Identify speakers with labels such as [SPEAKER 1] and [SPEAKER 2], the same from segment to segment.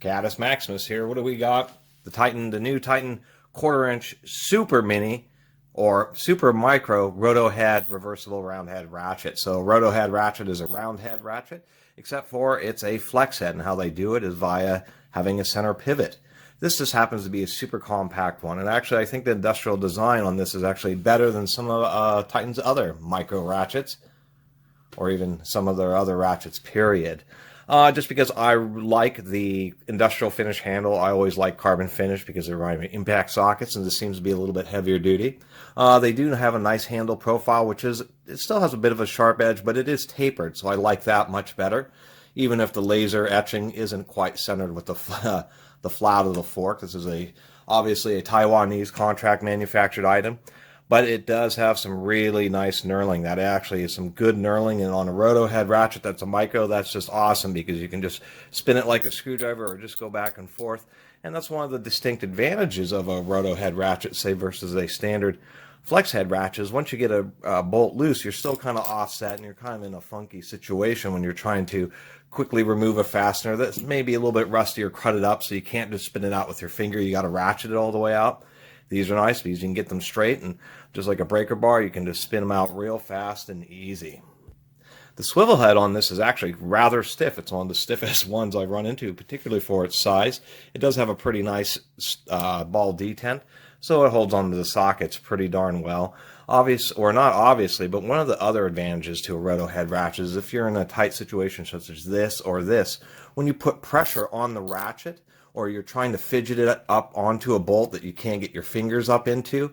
[SPEAKER 1] Caddis Maximus here. What do we got? The new Titan 1/4 inch super mini or super micro Roto head reversible round head ratchet. So Roto head ratchet is a round head ratchet, except for it's a flex head, and how they do it is via having a center pivot. This just happens to be a super compact one, and actually I think the industrial design on this is actually better than some of Titan's other micro ratchets, or even some of their other ratchets, period. Just because I like the industrial finish handle. I always like carbon finish because they remind me of impact sockets, and this seems to be a little bit heavier duty. They do have a nice handle profile, which is, it still has a bit of a sharp edge, but it is tapered, so I like that much better, even if the laser etching isn't quite centered with the flat of the fork. This is obviously a Taiwanese contract manufactured item, but it does have some really nice knurling. That actually is some good knurling, and on a Roto head ratchet that's a micro, that's just awesome because you can just spin it like a screwdriver or just go back and forth. And that's one of the distinct advantages of a Roto head ratchet, say, versus a standard flex head ratchet. Once you get a bolt loose, you're still kind of offset, and you're kind of in a funky situation when you're trying to quickly remove a fastener that's maybe a little bit rusty or crudted up, so you can't just spin it out with your finger. You got to ratchet it all the way out. These are nice because you can get them straight, and just like a breaker bar, you can just spin them out real fast and easy. The swivel head on this is actually rather stiff. It's one of the stiffest ones I've run into, particularly for its size. It does have a pretty nice ball detent, so it holds onto the sockets pretty darn well. Not obviously, but one of the other advantages to a Roto head ratchet is if you're in a tight situation such as this or this, when you put pressure on the ratchet, or you're trying to fidget it up onto a bolt that you can't get your fingers up into,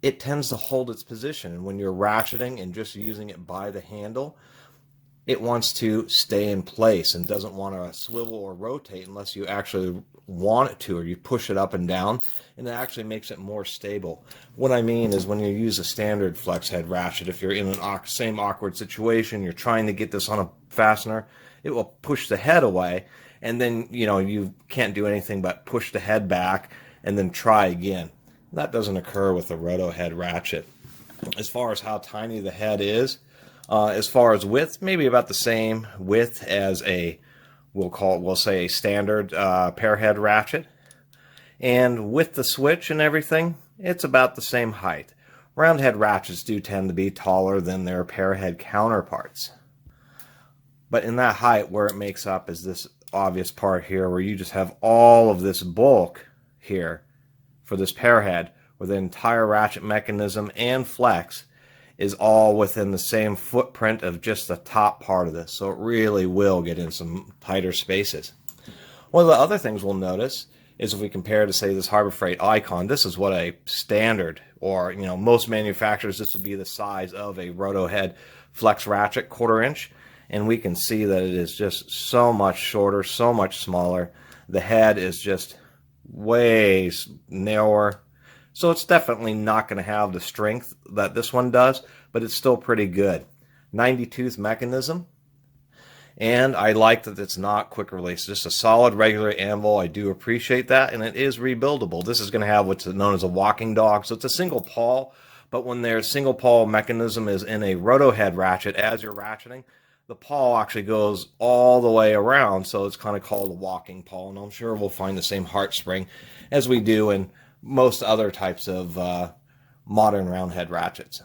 [SPEAKER 1] it tends to hold its position. And when you're ratcheting and just using it by the handle, it wants to stay in place and doesn't want to swivel or rotate unless you actually want it to, or you push it up and down, and it actually makes it more stable. What I mean is when you use a standard flex head ratchet, if you're in an same awkward situation, you're trying to get this on a fastener, it will push the head away, and then you can't do anything but push the head back and then try again. That doesn't occur with the Roto head ratchet. As far as how tiny the head is, as far as width, maybe about the same width as we'll say a standard pair head ratchet. And with the switch and everything, it's about the same height. Round head ratchets do tend to be taller than their pair head counterparts. But in that height, where it makes up is this obvious part here, where you just have all of this bulk here for this pair head, where the entire ratchet mechanism and flex is all within the same footprint of just the top part of this. So it really will get in some tighter spaces. One of the other things we'll notice is if we compare to, say, this Harbor Freight Icon, this is what a standard, or most manufacturers, this would be the size of a Roto head flex ratchet 1/4 inch. And we can see that it is just so much shorter, so much smaller. The head is just way narrower. So it's definitely not going to have the strength that this one does, but it's still pretty good. 90-tooth mechanism. And I like that it's not quick release, just a solid regular anvil. I do appreciate that, and it is rebuildable. This is going to have what's known as a walking dog. So it's a single pawl, but when their single pawl mechanism is in a Roto head ratchet, as you're ratcheting, the pawl actually goes all the way around, so it's kind of called a walking pawl, and I'm sure we'll find the same heart spring as we do in most other types of modern round head ratchets.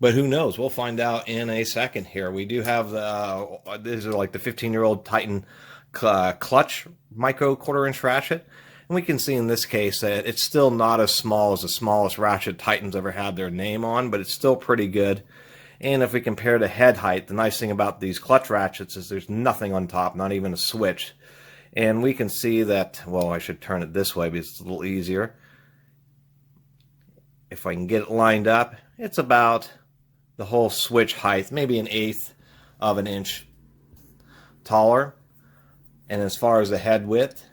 [SPEAKER 1] But who knows? We'll find out in a second here. We do have these are like the 15-year-old Titan clutch micro 1/4 inch ratchet, and we can see in this case that it's still not as small as the smallest ratchet Titan's ever had their name on, but it's still pretty good. And if we compare the head height, the nice thing about these clutch ratchets is there's nothing on top, not even a switch. And we can see that, well, I should turn it this way because it's a little easier. If I can get it lined up, it's about the whole switch height, maybe 1/8 of an inch taller. And as far as the head width,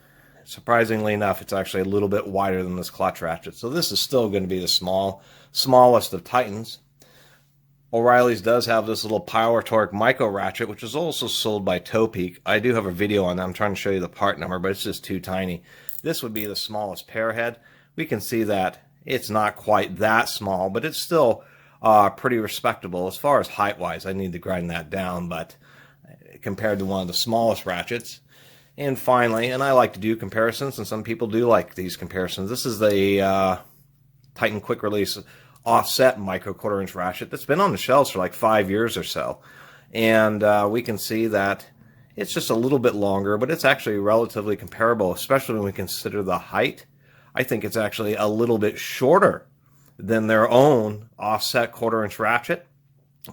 [SPEAKER 1] surprisingly enough, it's actually a little bit wider than this clutch ratchet. So this is still going to be the smallest of Titans. O'Reilly's does have this little Power Torque micro ratchet, which is also sold by Topeak. I do have a video on that. I'm trying to show you the part number, but it's just too tiny. This would be the smallest pair head. We can see that it's not quite that small, but it's still pretty respectable. As far as height-wise, I need to grind that down, but compared to one of the smallest ratchets, And finally, and I like to do comparisons, and some people do like these comparisons. This is the Titan Quick Release offset micro 1/4 inch ratchet that's been on the shelves for like 5 years or so. And we can see that it's just a little bit longer, but it's actually relatively comparable, especially when we consider the height. I think it's actually a little bit shorter than their own offset 1/4 inch ratchet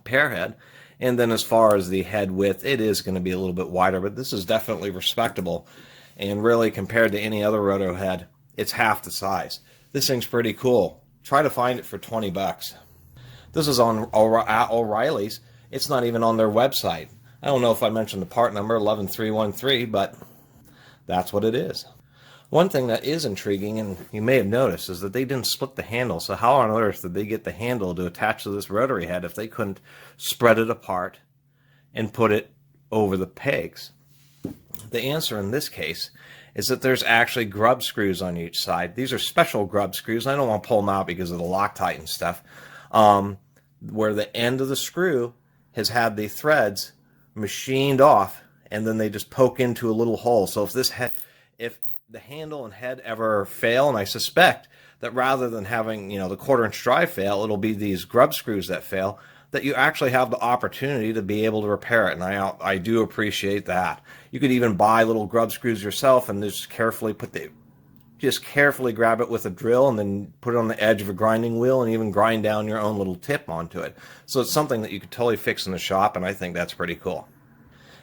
[SPEAKER 1] pair head. And then as far as the head width, it is going to be a little bit wider, but this is definitely respectable. And really, compared to any other Roto head, it's half the size. This thing's pretty cool. Try to find it for 20 bucks. This is on O'Reilly's. It's not even on their website. I don't know if I mentioned the part number, 11313, but that's what it is. One thing that is intriguing, and you may have noticed, is that they didn't split the handle. So how on earth did they get the handle to attach to this rotary head if they couldn't spread it apart and put it over the pegs? The answer in this case is that there's actually grub screws on each side. These are special grub screws. I don't want to pull them out because of the Loctite and stuff. Where the end of the screw has had the threads machined off, and then they just poke into a little hole. So if the handle and head ever fail, and I suspect that rather than having, the 1/4 inch drive fail, it'll be these grub screws that fail, that you actually have the opportunity to be able to repair it. And I do appreciate that. You could even buy little grub screws yourself and just carefully grab it with a drill and then put it on the edge of a grinding wheel and even grind down your own little tip onto it. So it's something that you could totally fix in the shop, and I think that's pretty cool.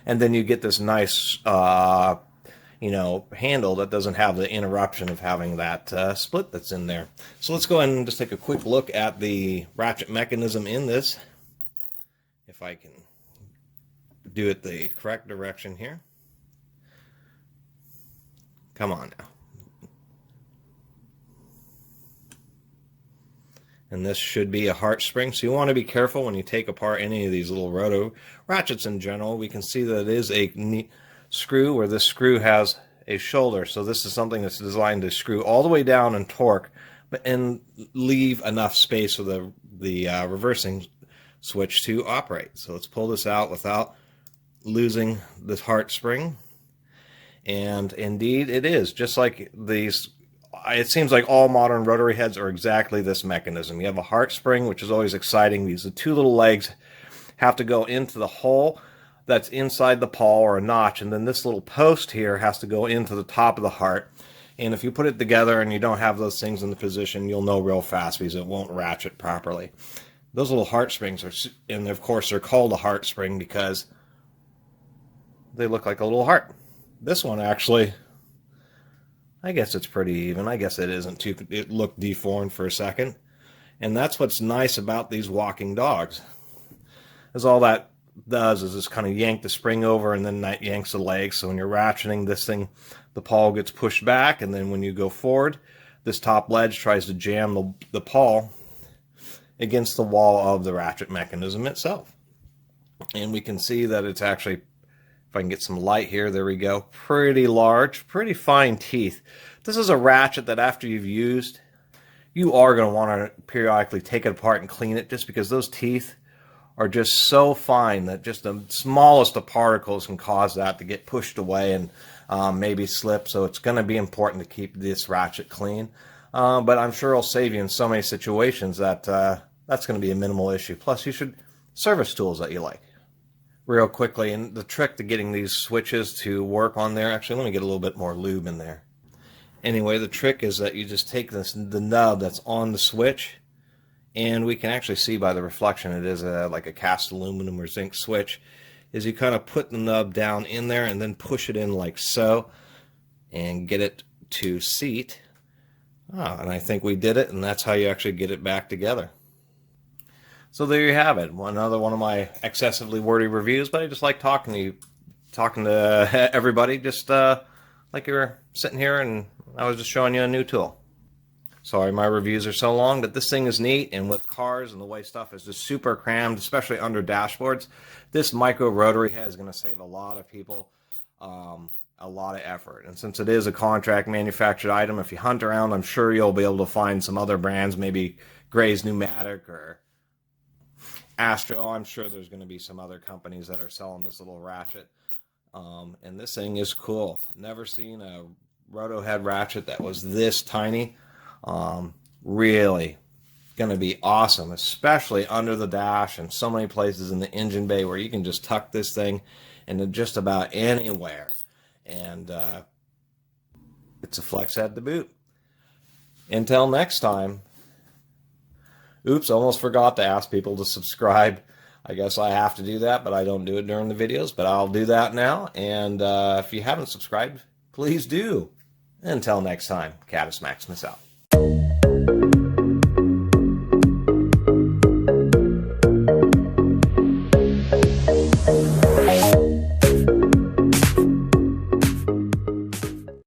[SPEAKER 1] And then you get this nice handle that doesn't have the interruption of having that split that's in there. So let's go ahead and just take a quick look at the ratchet mechanism in this. If I can do it the correct direction here. Come on now. And this should be a heart spring, so you want to be careful when you take apart any of these little Roto ratchets in general. We can see that it is a neat screw where this screw has a shoulder. So this is something that's designed to screw all the way down and torque, and leave enough space for the reversing switch to operate. So let's pull this out without losing this heart spring. And indeed it is, just like these. It seems like all modern rotary heads are exactly this mechanism. You have a heart spring, which is always exciting because the two little legs have to go into the hole that's inside the pawl or a notch, and then this little post here has to go into the top of the heart. And if you put it together and you don't have those things in the position, you'll know real fast because it won't ratchet properly. Those little heart springs are, and of course they're called a heart spring because they look like a little heart. This one actually, I guess it's pretty even. I guess it isn't too, it looked deformed for a second. And that's what's nice about these walking dogs, is all that does is just kind of yank the spring over, and then that yanks the leg. So when you're ratcheting this thing, the pawl gets pushed back, and then when you go forward, this top ledge tries to jam the pawl against the wall of the ratchet mechanism itself. And we can see that it's actually, if I can get some light here, there we go, pretty large, pretty fine teeth. This is a ratchet that after you've used, you are going to want to periodically take it apart and clean it, just because those teeth are just so fine that just the smallest of particles can cause that to get pushed away and maybe slip. So it's going to be important to keep this ratchet clean. But I'm sure it'll save you in so many situations that that's going to be a minimal issue. Plus, you should service tools that you like. Real quickly, and the trick to getting these switches to work on there, actually let me get a little bit more lube in there. Anyway, the trick is that you just take the nub that's on the switch, and we can actually see by the reflection it is like a cast aluminum or zinc switch, is you kind of put the nub down in there and then push it in like so and get it to seat. And I think we did it, and that's how you actually get it back together. So there you have it, another one of my excessively wordy reviews, but I just like talking to everybody, just like you were sitting here and I was just showing you a new tool. Sorry my reviews are so long, but this thing is neat, and with cars and the way stuff is just super crammed, especially under dashboards, this micro rotary head is going to save a lot of people a lot of effort. And since it is a contract manufactured item, if you hunt around, I'm sure you'll be able to find some other brands, maybe Gray's Pneumatic or Astro. I'm sure there's going to be some other companies that are selling this little ratchet. And this thing is cool. Never seen a Roto Head ratchet that was this tiny. Really going to be awesome, especially under the dash and so many places in the engine bay where you can just tuck this thing into just about anywhere. And it's a flex head to boot. Until next time. Oops, almost forgot to ask people to subscribe. I guess I have to do that, but I don't do it during the videos, but I'll do that now. And if you haven't subscribed, please do. Until next time, Catus Maximus out.